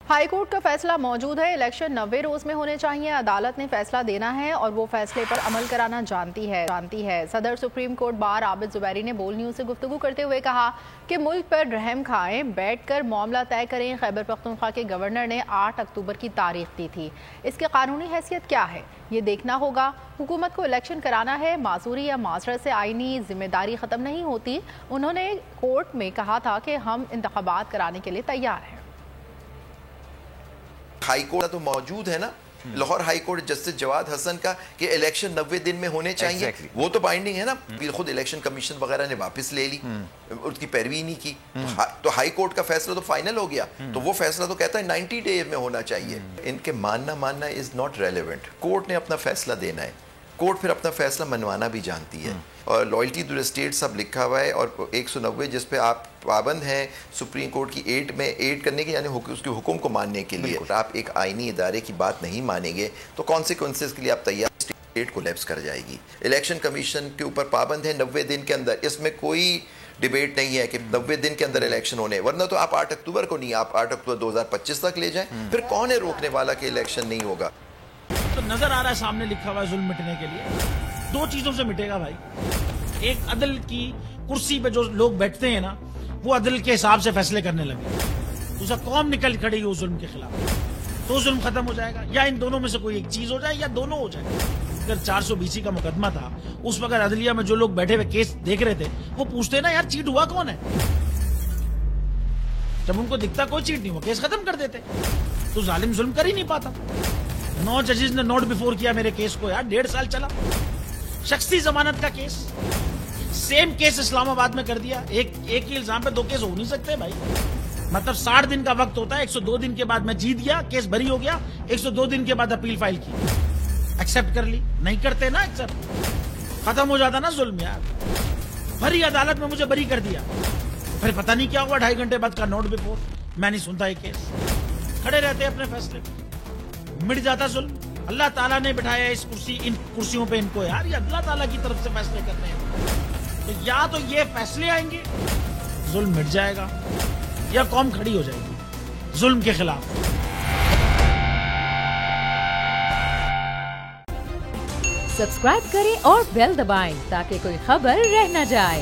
High court का फैसला मौजूद है। इलेक्शन 90 रोज में होने चाहिए। अदालत ने फैसला देना है और वो फैसले पर अमल कराना जानती है। सदर supreme court bar Abid Zubairi ने बोल न्यूज से गुफ्तगू करते हुए कहा कि मुल्क पर रहम खाएं, बैठकर मामला तय करें। खैबर पख्तूनख्वा के गवर्नर ने 8 अक्टूबर की तारीख दी थी। इसकी कानूनी हैसियत क्या है ये देखना होगा। हुकूमत को इलेक्शन कराना है। मासूरी या मासरत से आईनी जिम्मेदारी खत्म नहीं होती। उन्होंने कोर्ट में कहा था कि हम इंतखाबात कराने के लिए तैयार हैं। हाई कोर्ट तो मौजूद है ना, Lahore high court justice Jawad Hassan का कि इलेक्शन 90 दिन में होने चाहिए। वो तो बाइंडिंग है ना। खुद इलेक्शन कमीशन वगैरह ने वापस ले ली, उसकी पैरवी नहीं की। तो हाई कोर्ट का फैसला तो फाइनल हो गया। तो वो फैसला तो कहता है 90 डे में होना चाहिए। इनके मानना इज नॉट रेलेवेंट। कोर्ट ने अपना फैसला देना है। कोर्ट फिर अपना फैसला मनवाना भी जानती है। और लॉयल्टी टू द स्टेट सब लिखा हुआ है और 190 जिस पे आप पाबंद हैं सुप्रीम कोर्ट की 8 में 8 करने के, यानी उसके हुक्म को मानने के लिए। आप एक आईनी इदारे की बात नहीं मानेंगे तो कॉन्सिक्वेंसेस के लिए आप तैयार, स्टेट कोलैप्स कर जाएगी। इलेक्शन कमीशन के ऊपर पाबंद है 90 दिन के अंदर। इसमें कोई डिबेट नहीं है कि 90 दिन के अंदर इलेक्शन होने, वरना तो आप 8 अक्टूबर को नहीं, आप 8 अक्टूबर 2025 तक ले जाएं। फिर कौन है रोकने वाला कि इलेक्शन नहीं होगा। तो नजर आ रहा है सामने लिखा हुआ है जुल्म मिटने के लिए 2 चीजों से मिटेगा भाई। एक, अदल की कुर्सी पे जो लोग बैठते हैं ना, वो अदल के हिसाब से फैसले करने लगे। दूसरा, कौम निकल खड़ेगी उस जुल्म के खिलाफ, तो जुल्म खत्म हो जाएगा। या इन दोनों में से कोई एक चीज हो जाए या दोनों हो जाए। अगर 420 का मुकदमा था, उस वक्त अदलिया में जो लोग बैठे हुए केस देख रहे थे वो पूछते ना, यार चीट हुआ कौन है। जब उनको दिखता कोई चीट नहीं, वो केस खत्म कर देते। तो जालिम जुल्म कर ही नहीं पाता। 9 जजेस ने नोट बिफोर किया मेरे केस को, यार 1.5 साल चला। शख्सी जमानत का केस, सेम केस इस्लामाबाद में कर दिया। एक ही इल्जाम पे 2 केस हो नहीं सकते भाई। मतलब 60 दिन का वक्त होता है। 102 दिन के बाद मैं जीत गया, केस बरी हो गया। 102 दिन के बाद अपील फाइल की, एक्सेप्ट कर ली। नहीं करते ना एक्सेप्ट, खत्म हो जाता ना जुल्म यार। भरी अदालत में मुझे बरी कर दिया, फिर पता नहीं क्या हुआ 2.5 घंटे बाद का नोट बिफोर। मैं नहीं सुनता ये केस, खड़े रहते अपने फैसले पे, मिट जाता जुल्म। अल्लाह ताला ने बिठाया इन कुर्सियों पे इनको यार, ये अल्लाह ताला की तरफ से फैसले करने हैं। तो या तो ये फैसले आएंगे, जुल्म मिट जाएगा, या कौम खड़ी हो जाएगी जुल्म के खिलाफ। सब्सक्राइब करें और बेल दबाएं ताकि कोई खबर रह न जाए।